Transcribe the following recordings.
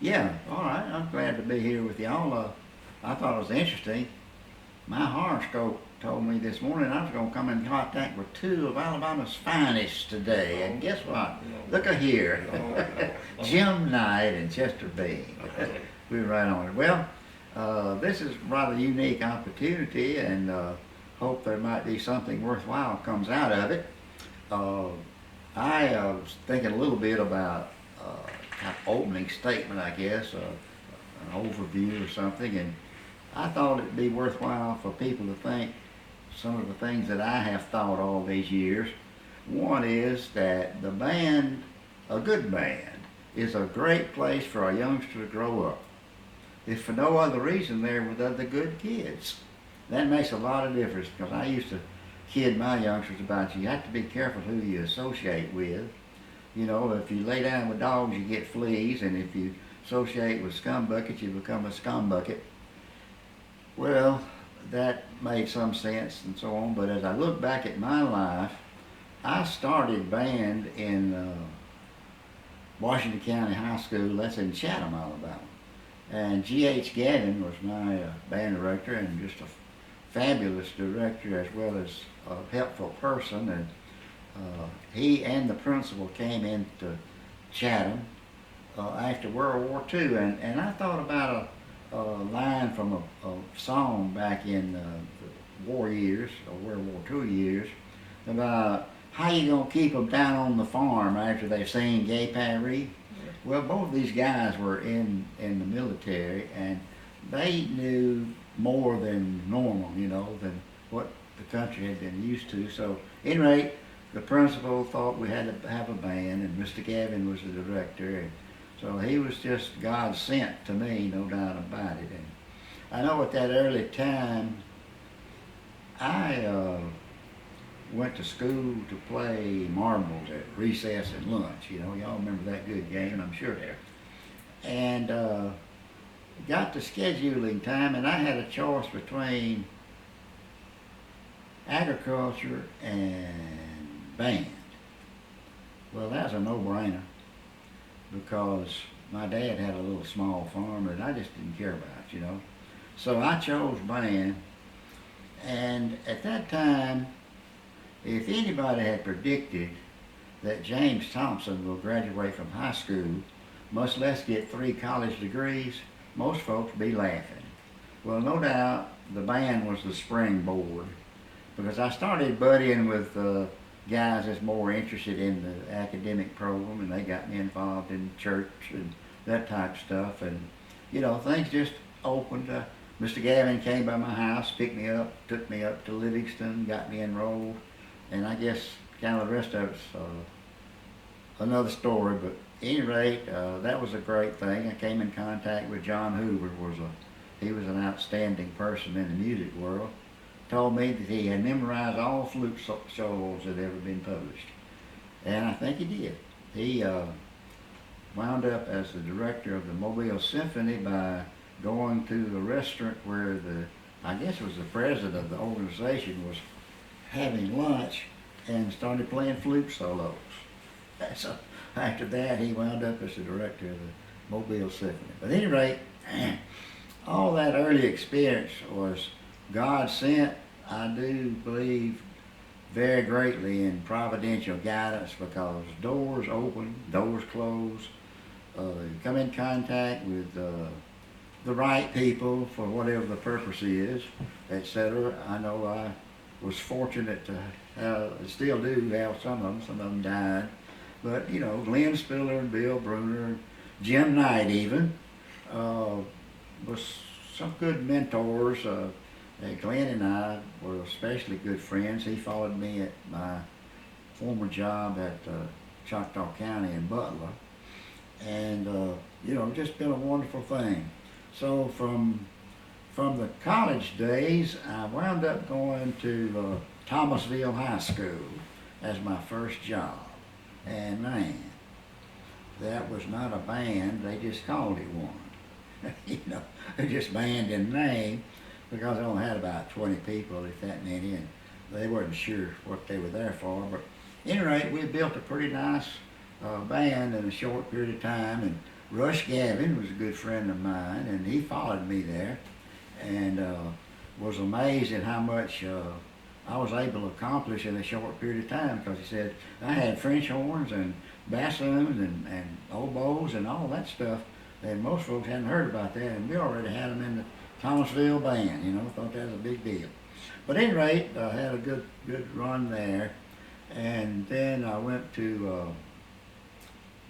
Yeah, all right. I'm glad to be here with y'all. I thought it was interesting. My horoscope told me this morning I was going to come in contact with two of Alabama's finest today. And guess what? Look a here. Jim Knight and Chester Bing. We were right on it. Well, this is rather unique opportunity, and hope there might be something worthwhile comes out of it. Uh, I was thinking a little bit about kind of opening statement, I guess, an overview or something, and I thought it'd be worthwhile for people to think some of the things that I have thought all these years. One is that the band, a good band, is a great place for a youngster to grow up. If for no other reason, they're with other good kids. That makes a lot of difference, because I used to kid my youngsters about you have to be careful who you associate with. You know, if you lay down with dogs, you get fleas, and if you associate with scumbuckets, you become a scumbucket. Well, that made some sense and so on, but as I look back at my life, I started band in Washington County High School, that's in Chatham, Alabama. And G.H. Gavin was my band director, and just a fabulous director as well as a helpful person. And he and the principal came into Chatham after World War II, and I thought about a line from a song back in the war years, or World War II years, about how you gonna keep them down on the farm after they've seen Gay Paris. Well, both of these guys were in the military, and they knew more than normal, you know, than what the country had been used to. So, at any rate, the principal thought we had to have a band, and Mr. Gavin was the director, and so he was just God sent to me, no doubt about it. And I know at that early time, I went to school to play marbles at recess and lunch. You know, y'all remember that good game, I'm sure. And got to scheduling time, and I had a choice between agriculture and band. Well, that was a no-brainer, because my dad had a little small farm that I just didn't care about, you know. So I chose band, and at that time, if anybody had predicted that James Thompson will graduate from high school, much less get 3 college degrees, most folks would be laughing. Well, no doubt the band was the springboard, because I started buddying with guys that's more interested in the academic program, and they got me involved in church and that type of stuff. And, you know, things just opened. Mr. Gavin came by my house, picked me up, took me up to Livingston, got me enrolled. And I guess kind of the rest of it's another story, but at any rate, that was a great thing. I came in contact with John Hoover. He was an outstanding person in the music world. Told me that he had memorized all flute solos that had ever been published, and I think he did. He wound up as the director of the Mobile Symphony by going to the restaurant where I guess it was the president of the organization, was having lunch, and started playing flute solos. So after that, he wound up as the director of the Mobile Symphony. But at any rate, all that early experience was God sent. I do believe very greatly in providential guidance, because doors open, doors close. You come in contact with the right people for whatever the purpose is, etc. I know I was fortunate to still do have some of them died, but you know, Glenn Spiller and Bill Bruner and Jim Knight even was some good mentors. Glenn and I were especially good friends. He followed me at my former job at Choctaw County in Butler, and you know, just been a wonderful thing. So from the college days, I wound up going to Thomasville High School as my first job. And man, that was not a band, they just called it one. You know, they just band in name, because I only had about 20 people, if that many, and they weren't sure what they were there for. But at any rate, we built a pretty nice band in a short period of time, and Rush Gavin was a good friend of mine, and he followed me there, and was amazed at how much I was able to accomplish in a short period of time, because he said I had French horns and bassoons and oboes and all that stuff, and most folks hadn't heard about that, and we already had them in the Thomasville band, you know, thought that was a big deal. But at any rate, I had a good run there, and then I went to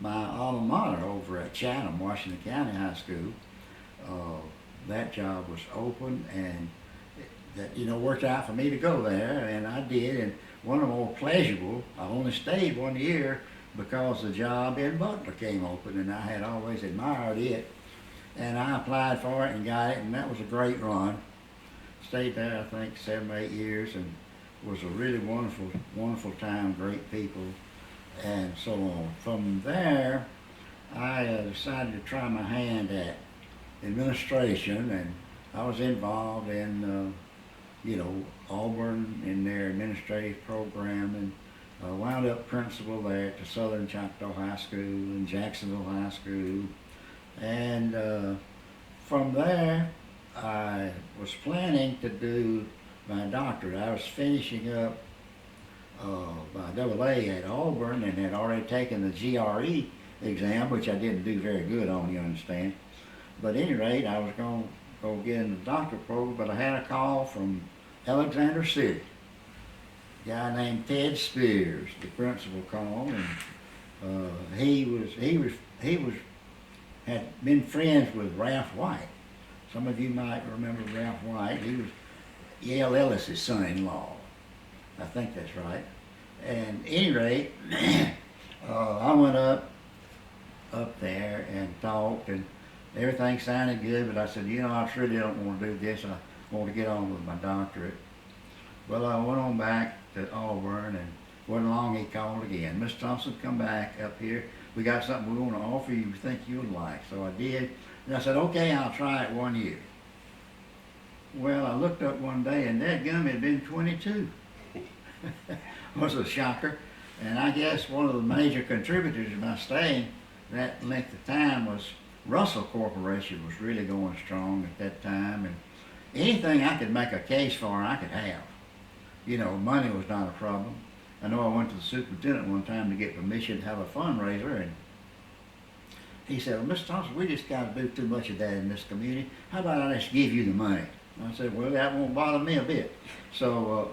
my alma mater over at Chatham, Washington County High School. That job was open, and that, you know, worked out for me to go there, and I did. And one of the more pleasurable, I only stayed 1 year because the job in Butler came open, and I had always admired it, and I applied for it and got it, and that was a great run. Stayed there, I think, 7 or 8 years, and was a really wonderful time, great people, and so on. From there, I decided to try my hand at administration, and I was involved in, you know, Auburn in their administrative program, and wound up principal there at the Southern Choctaw High School and Jacksonville High School, and from there, I was planning to do my doctorate. I was finishing up my AA at Auburn and had already taken the GRE exam, which I didn't do very good on, you understand. But at any rate, I was going to go get in the doctorate program, but I had a call from Alexander City. A guy named Ted Spears, the principal, called, and he had been friends with Ralph White. Some of you might remember Ralph White. He was Yale Ellis's son-in-law. I think that's right. And at any rate, I went up there and talked, and everything sounded good, but I said, you know, I really don't want to do this. I want to get on with my doctorate. Well, I went on back to Auburn, and wasn't long he called again. Miss Thompson, come back up here. We got something we want to offer you we think you would like. So I did. And I said, okay, I'll try it 1 year. Well, I looked up one day, and that gum had been 22. Was a shocker. And I guess one of the major contributors to my staying that length of time was Russell Corporation was really going strong at that time. And anything I could make a case for, I could have. You know, money was not a problem. I know I went to the superintendent one time to get permission to have a fundraiser, and he said, well, Mr. Thompson, we just got to do too much of that in this community. How about I just give you the money? And I said, well, that won't bother me a bit. So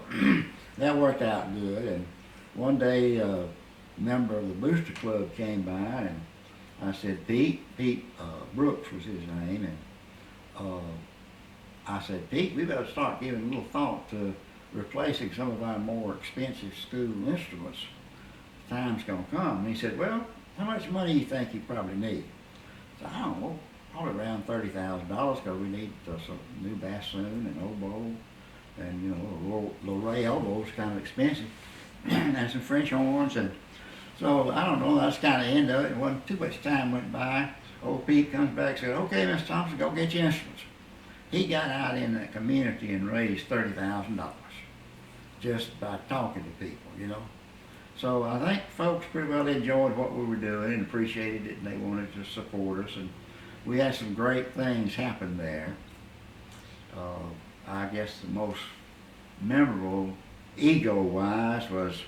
that worked out good. And one day, a member of the Booster Club came by, and I said, Pete Brooks was his name, and I said, Pete, we better start giving a little thought to replacing some of our more expensive school instruments. The time's going to come. And he said, well, how much money do you think you probably need? I said, I don't know, probably around $30,000, because we need some new bassoon and oboe, and, you know, Lorraine oboe's kind of expensive, and some French horns. And so, I don't know, that's kind of the end of it. It wasn't too much time went by. Old Pete comes back and said, okay, Mr. Thompson, go get your instruments. He got out in the community and raised $30,000 just by talking to people, you know. So I think folks pretty well enjoyed what we were doing and appreciated it, and they wanted to support us, and we had some great things happen there. I guess the most memorable, ego-wise, was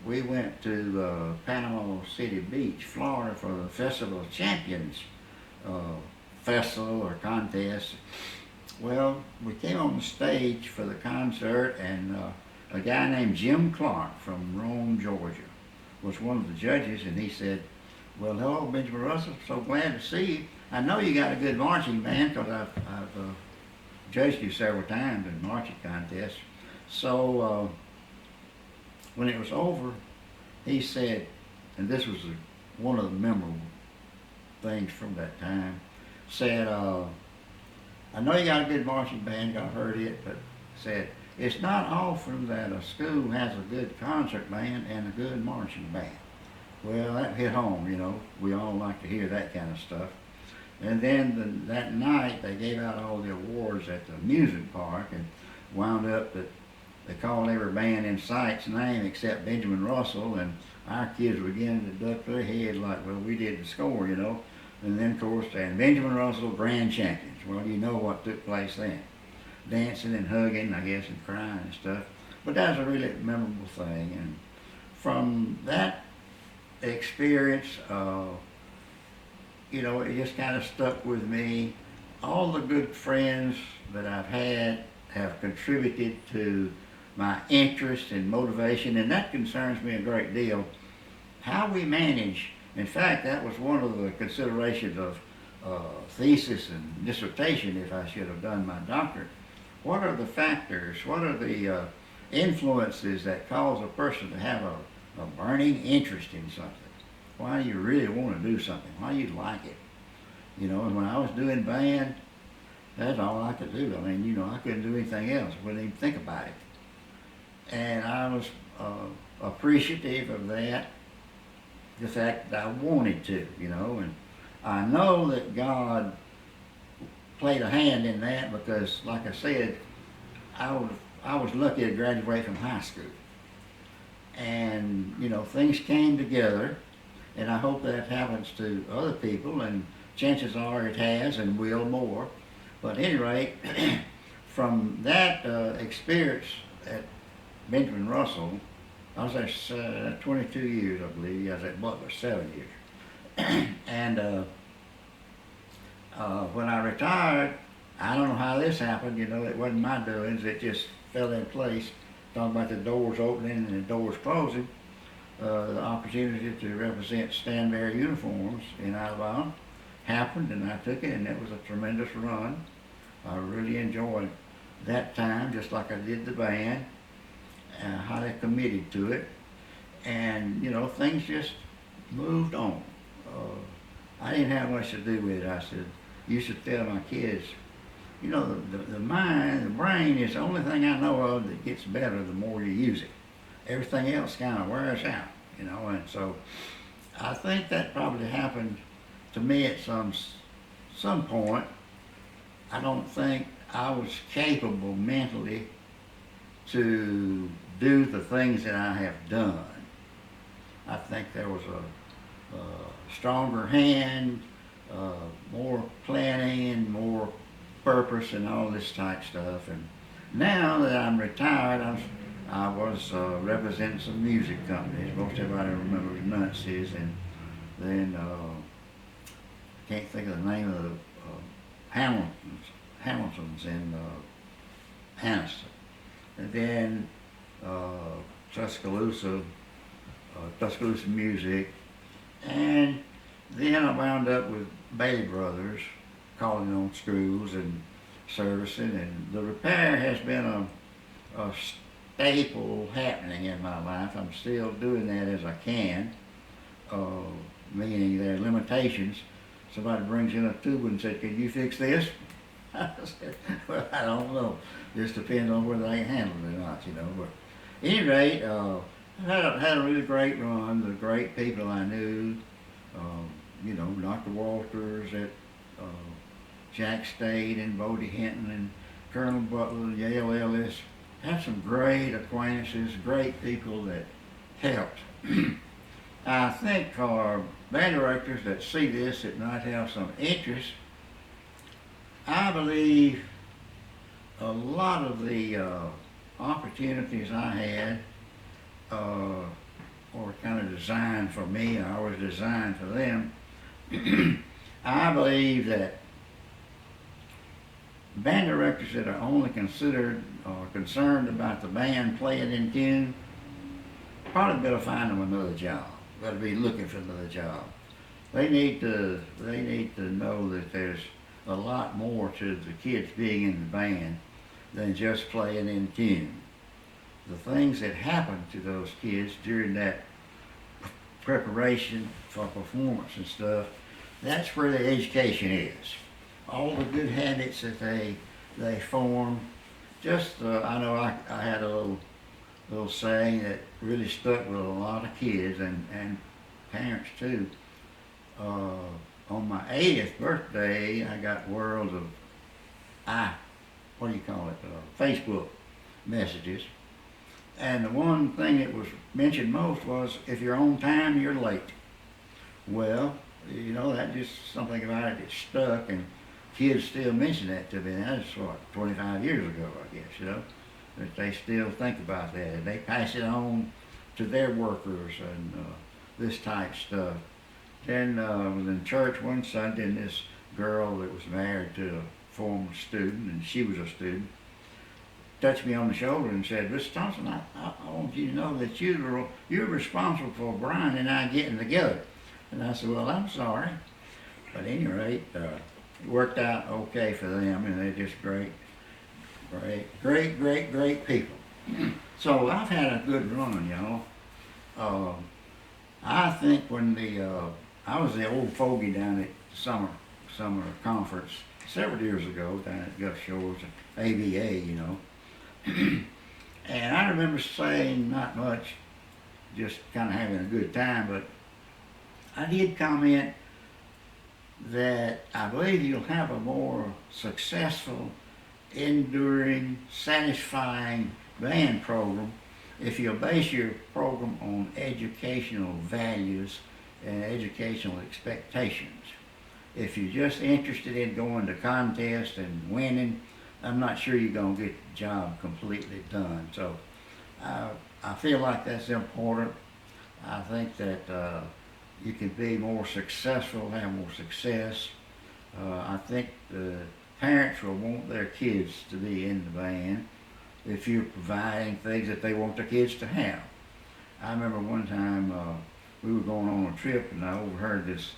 we went to Panama City Beach, Florida, for the Festival of Champions festival or contest. Well, we came on the stage for the concert, and a guy named Jim Clark from Rome, Georgia, was one of the judges, and he said, well, hello, Benjamin Russell, so glad to see you. I know you got a good marching band, because I've judged you several times in marching contests. So when it was over, he said, and this was one of the memorable things from that time, said, I know you got a good marching band, I heard it, but said, it's not often that a school has a good concert band and a good marching band. Well, that hit home, you know. We all like to hear that kind of stuff. And then that night, they gave out all the awards at the music park, and wound up that they called every band in sight's name except Benjamin Russell, and our kids were beginning to duck their heads like, well, we did the score, you know. And then, of course, and Benjamin Russell Grand Champions. Well, you know what took place then. Dancing and hugging, I guess, and crying and stuff. But that was a really memorable thing. And from that experience, it just kind of stuck with me. All the good friends that I've had have contributed to my interest and motivation, and that concerns me a great deal. How we manage, in fact, that was one of the considerations of thesis and dissertation if I should have done my doctorate. What are the factors, what are the influences that cause a person to have a burning interest in something? Why do you really want to do something? Why do you like it? And when I was doing band, that's all I could do. I mean, I couldn't do anything else. I wouldn't even think about it. And I was appreciative of that, the fact that I wanted to, and I know that God played a hand in that because, like I said, I was lucky to graduate from high school. And, things came together, and I hope that happens to other people, and chances are it has and will more. But at any rate, from that experience at Benjamin Russell, I was there 22 years, I believe. I was at Butler 7 years. And when I retired, I don't know how this happened. It wasn't my doings. It just fell in place. Talking about the doors opening and the doors closing. The opportunity to represent Stanberry uniforms in Alabama happened, and I took it, and it was a tremendous run. I really enjoyed that time, just like I did the band. Highly committed to it, and things just moved on. I didn't have much to do with it. I used to tell my kids, the mind, the brain is the only thing I know of that gets better the more you use it. Everything else kind of wears out, and so I think that probably happened to me at some point. I don't think I was capable mentally to do the things that I have done. I think there was a stronger hand, more planning and more purpose and all this type stuff. And now that I'm retired, I was representing some music companies. Most everybody remembers Nuntz's, and then I can't think of the name of the Hamilton's in Anniston. And then Tuscaloosa Music, and then I wound up with Bailey Brothers, calling on schools and servicing, and the repair has been a staple happening in my life. I'm still doing that as I can, meaning there are limitations. Somebody brings in a tube and says, "Can you fix this?" I said, "Well, I don't know. Just depends on whether I can handle it or not, But at any rate, I had a really great run. The great people I knew, Dr. Walters at Jack State and Bodie Hinton and Colonel Butler, Yale Ellis. Had some great acquaintances, great people that helped. I think for band directors that see this that might have some interest, I believe a lot of the opportunities I had were kind of designed for me. I was designed for them. I believe that band directors that are only considered or concerned about the band playing in tune probably better find them another job. Better be looking for another job. They need to know that there's a lot more to the kids being in the band than just playing in tune. The things that happen to those kids during that preparation for performance and stuff, that's where the education is. All the good habits that they form. Just I know I had a little saying that really stuck with a lot of kids and parents too. On my 80th birthday, I got worlds of Facebook messages. And the one thing that was mentioned most was, if you're on time, you're late. Well, You know, that just something about it that stuck, and kids still mention that to me. And that's what, 25 years ago, I guess, you know, that they still think about that, and they pass it on to their workers and this type stuff. Then was in church one Sunday, and this girl that was married to a former student, and she was a student, touched me on the shoulder and said, "Mr. Thompson, I want you to know that you're responsible for Brian and I getting together." And I said, "Well, I'm sorry." But at any rate, it worked out okay for them, and they're just great people. So I've had a good run, y'all. I think when I was the old fogey down at the summer conference several years ago down at Gulf Shores, AVA, you know. And I remember saying not much, just kind of having a good time, but I did comment that I believe you'll have a more successful, enduring, satisfying band program if you base your program on educational values and educational expectations. If you're just interested in going to contests and winning, I'm not sure you're going to get the job completely done. So I feel like that's important. I think that you can be more successful, have more success. I think the parents will want their kids to be in the band if you're providing things that they want their kids to have. I remember one time we were going on a trip, and I overheard this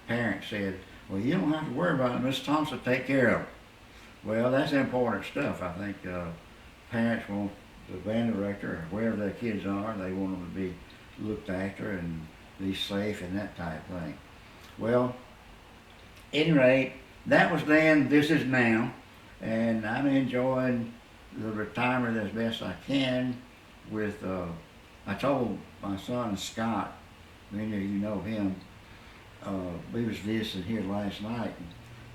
parent said, "Well, you don't have to worry about it. Miss Thompson will take care of it." Well, that's important stuff. I think parents want the band director, or wherever their kids are, they want them to be looked after and be safe and that type of thing. Well, at any rate, that was then, this is now, and I'm enjoying the retirement as best I can with, I told my son Scott, many of you know him, we was visiting here last night,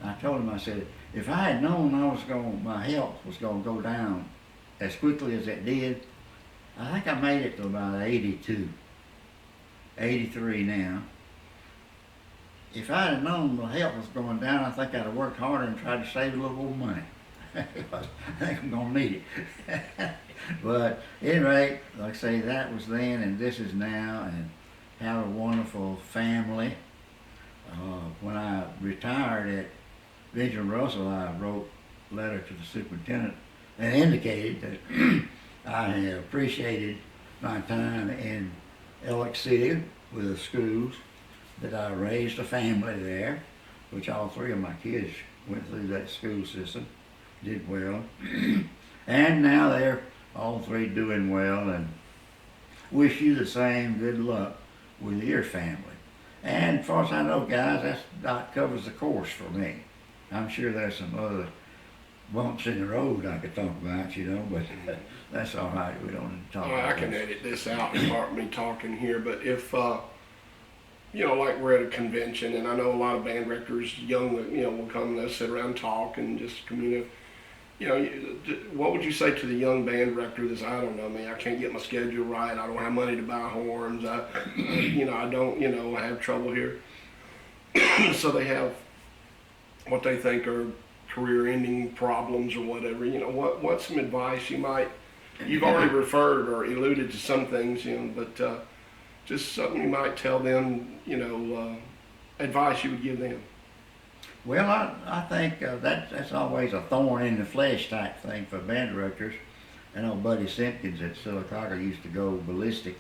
and I told him, I said, if I had known my health was going to go down as quickly as it did, I think I made it to about 82, 83 now. If I had known my health was going down, I think I'd have worked harder and tried to save a little more money. I think I'm going to need it. But anyway, like I say, that was then and this is now, and have a wonderful family. When I retired at Benjamin Russell, I wrote a letter to the superintendent and indicated that I had appreciated my time in Ellick City with the schools, that I raised a family there, which all three of my kids went through that school system, did well. And now they're all three doing well, and wish you the same good luck with your family. And as far as I know, guys, that about covers the course for me. I'm sure there's some other bumps in the road I could talk about, you know, but that's all right. We don't need to talk about I can edit this out and start me talking here, but if, you know, like we're at a convention, and I know a lot of band directors, young, you know, will come and they'll sit around and talk and just communicate. You know, what would you say to the young band director that's, I don't know, man, I can't get my schedule right, I don't have money to buy horns, you know, I don't, you know, I have trouble here. So they have what they think are career-ending problems or whatever. You know, what's some advice you might, you've already referred or alluded to some things, you know, but just something you might tell them, you know, advice you would give them. Well, I think that's always a thorn in the flesh type thing for band directors. I know Buddy Simpkins at Sylacauga used to go ballistic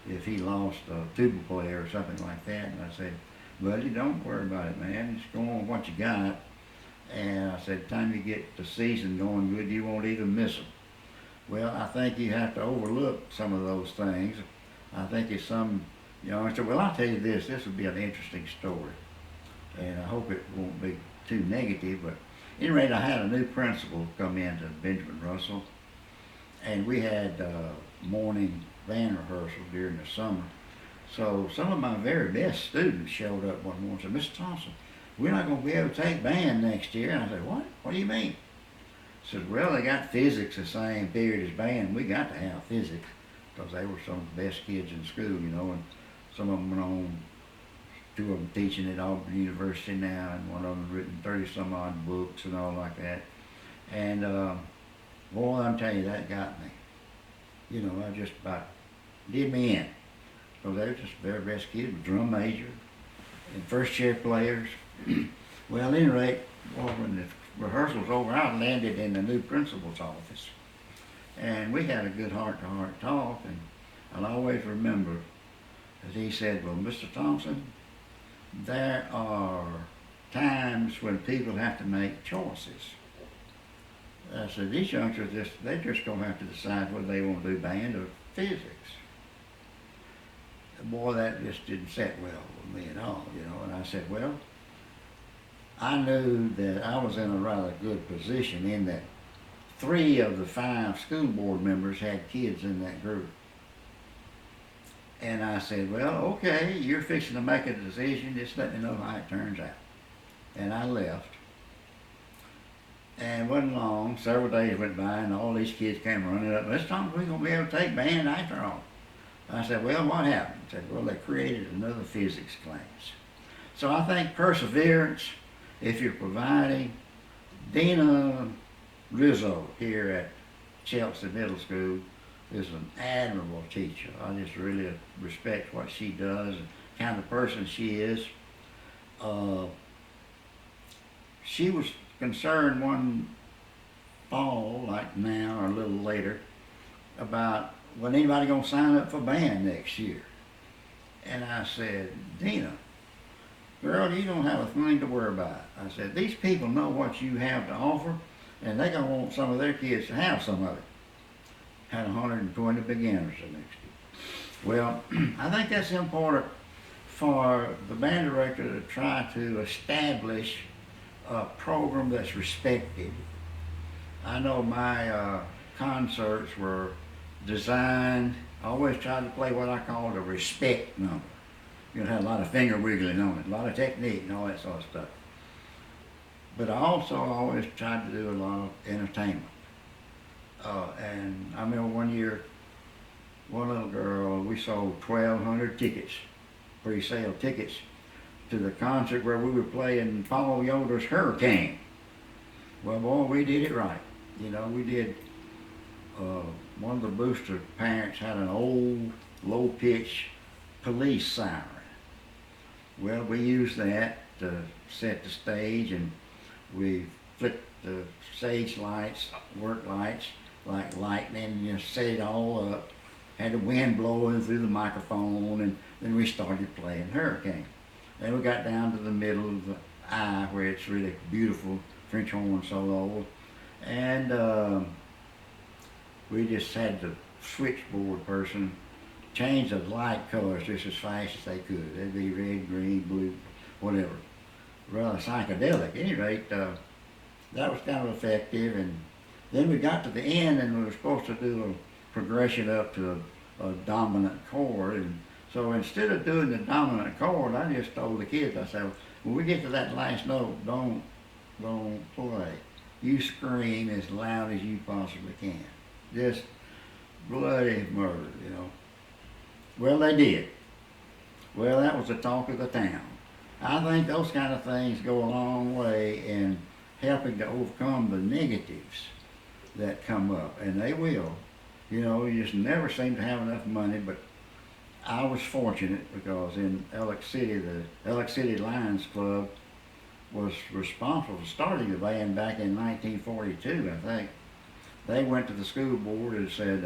if he lost a tuba player or something like that. And I said, "Buddy, don't worry about it, man. Just go on with what you got." And I said, "Time you get the season going good, you won't even miss them." Well, I think you have to overlook some of those things. I think it's some, you know, I said, "Well, I'll tell you this would be an interesting story. And I hope it won't be too negative, but at any rate, I had a new principal come in to Benjamin Russell, and we had morning band rehearsal during the summer. So some of my very best students showed up one morning and said, "Mr. Thompson, we're not going to be able to take band next year." And I said, "What? What do you mean?" He said, "Well, they got physics the same period as band. We got to have physics because they were some of the best kids in school, you know, and some of them went on two of them teaching at Auburn University now, and one of them written 30 some odd books and all like that. And boy, I'm telling you, that got me. You know, I just about did me in. So they were just the very best kids, drum major and first chair players. Well, at any rate, well, when the rehearsal's over, I landed in the new principal's office. And we had a good heart-to-heart talk, and I'll always remember that he said, well, Mr. Thompson, there are times when people have to make choices. I said, these youngsters, they're just going to have to decide whether they want to do band or physics. Boy, that just didn't sit well with me at all, you know. And I said, well, I knew that I was in a rather good position in that 3 of the 5 school board members had kids in that group. And I said, well, okay, you're fixing to make a decision, just let me know how it turns out. And I left. And wasn't long, several days went by, and all these kids came running up, Mr. Thompson, we're going to be able to take band after all. I said, well, what happened? He said, well, they created another physics class. So I think perseverance, if you're providing, Dina Rizzo here at Chelsea Middle School is an admirable teacher. I just really respect what she does and kind of person she is. She was concerned one fall, like now or a little later, about when anybody gonna sign up for band next year. And I said, Dina, girl, you don't have a thing to worry about. I said, these people know what you have to offer, and they're gonna want some of their kids to have some of it. Had 120 beginners the next year. Well, I think that's important for the band director to try to establish a program that's respected. I know my concerts were designed, I always tried to play what I called a respect number. You know, had a lot of finger wiggling on it, a lot of technique and all that sort of stuff. But I also always tried to do a lot of entertainment. And I remember one year, one little girl, we sold 1,200 tickets, pre-sale tickets, to the concert where we were playing Paul Yoder's Hurricane. Well, boy, we did it right. You know, we did, one of the booster parents had an old, low-pitch police siren. Well, we used that to set the stage, and we flipped the stage lights, work lights, like lightning, and just set it all up. Had the wind blowing through the microphone, and then we started playing Hurricane. Then we got down to the middle of the I, where it's really beautiful French horn solo, and we just had the switchboard person change the light colors just as fast as they could. They'd be red, green, blue, whatever. Rather psychedelic. At any rate, that was kind of effective. And then we got to the end, and we were supposed to do a progression up to a dominant chord. And so instead of doing the dominant chord, I just told the kids, I said, when we get to that last note, don't play. You scream as loud as you possibly can. Just bloody murder, you know. Well, they did. Well, that was the talk of the town. I think those kind of things go a long way in helping to overcome the negatives that come up, and they will. You know, you just never seem to have enough money, but I was fortunate because in Ellick City, the Ellick City Lions Club was responsible for starting the band back in 1942, I think. They went to the school board and said,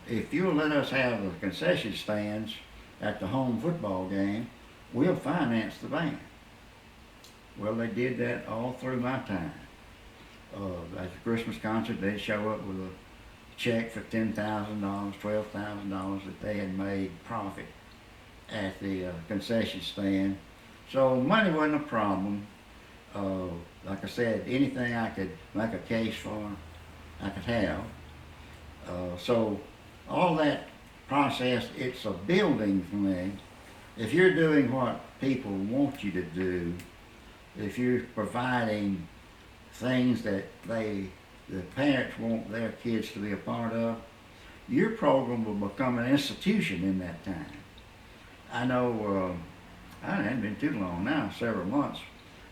if you'll let us have the concession stands at the home football game, we'll finance the band. Well, they did that all through my time. At the Christmas concert, they'd show up with a check for $10,000, $12,000 that they had made profit at the concession stand. So money wasn't a problem. Like I said, anything I could make a case for, I could have. So all that process, it's a building thing. If you're doing what people want you to do, if you're providing things that the parents want their kids to be a part of, your program will become an institution in that time. I know I hadn't been too long now, several months.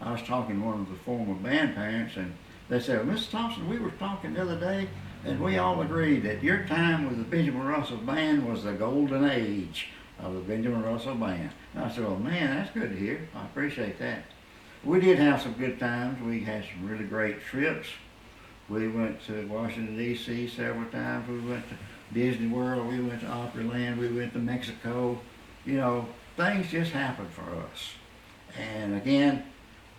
I was talking to one of the former band parents, and they said, "Mr. Thompson, we were talking the other day, and we all agreed that your time with the Benjamin Russell Band was the golden age of the Benjamin Russell Band." And I said, "Well, man, that's good to hear. I appreciate that." We did have some good times. We had some really great trips. We went to Washington, D.C. several times. We went to Disney World. We went to Opryland. We went to Mexico. You know, things just happen for us. And again,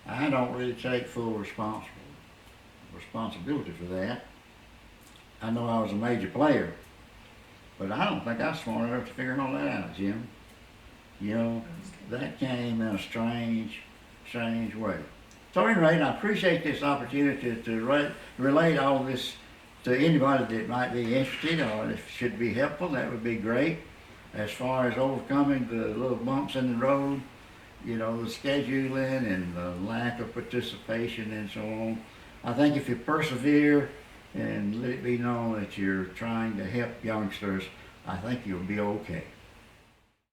I don't really take full responsibility for that. I know I was a major player, but I don't think I was smart enough to figure all that out, Jim. You know, that came in a strange way. So at any rate, I appreciate this opportunity to relate all this to anybody that might be interested, or if it should be helpful, that would be great. As far as overcoming the little bumps in the road, you know, the scheduling and the lack of participation and so on. I think if you persevere and let it be known that you're trying to help youngsters, I think you'll be okay.